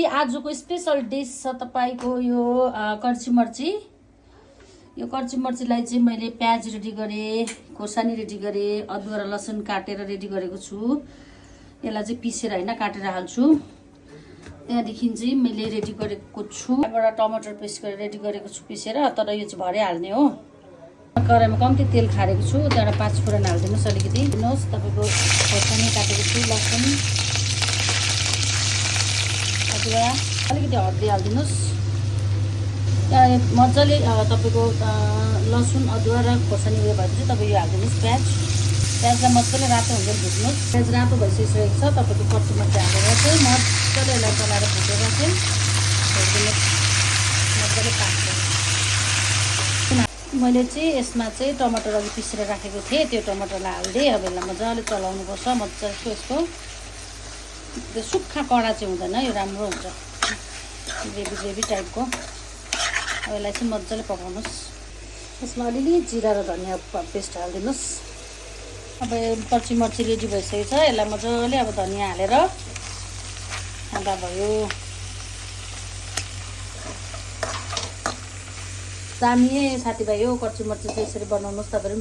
आजको special dish छ तपाईँको यो कर्ची मर्ची। यो कर्ची मर्चीलाई चाहिँ मैले प्याज रेडी गरेँ, खोर्सानी रेडी गरेँ, अदुवा र लसुन काटेर रेडी गरेको छु। यसलाई चाहिँ पिसेर होइन काटेर हाल्छु। त्यहाँदेखि चाहिँ मैले रेडी गरेको छु, त्यहाँबाट टमाटर पेस्ट गरेर रेडी गरेको छु पिसेर, तर यो चाहिँ भरे हाल्ने हो। कराईमा कम्ती तेल खारेको छु, त्यहाँबाट 5 फोरन हालिदिनुहोस्, अलिकति दिनुहोस्। तपाईँको खोर्सानी काटेको छु, लसुन, अदुवा, अलिकति हर्दी हालिदिनुहोस्। त्यहाँ मजाले तपाईँको लसुन अदुवा र खोर्सानी उयो भएपछि तपाईँ यो हालिदिनुहोस् प्याजलाई मजाले रातो हुँदै भुट्नुहोस्। प्याज रातो भइसकेको छ, तपाईँको कर्ची मर्ची हालेर चाहिँ मजाले यसलाई चलाएर भुटेर चाहिँ भुटिदिनुहोस्, मजाले पाक्छ। मैले चाहिँ यसमा चाहिँ टमाटर अघि पिसेर राखेको थिएँ, त्यो टमाटरलाई हाल्दै अब यसलाई मजाले चलाउनुपर्छ। मजाले यस्तो त्यो सुक्खा कडा चाहिँ हुँदैन, यो राम्रो हुन्छ, ग्रेभी टाइपको। अब यसलाई चाहिँ मजाले पकाउनुहोस्। यसमा अलिअलि जिरा र धनियाँ पेस्ट हालिदिनुहोस्। अब कर्ची मर्ची रेडी भइसकेको छ, यसलाई मजाले अब धनियाँ हालेर खाँदा भयो। दामी साथीभाइ हो कर्ची मर्ची चाहिँ यसरी बनाउनुहोस् तपाईँहरू।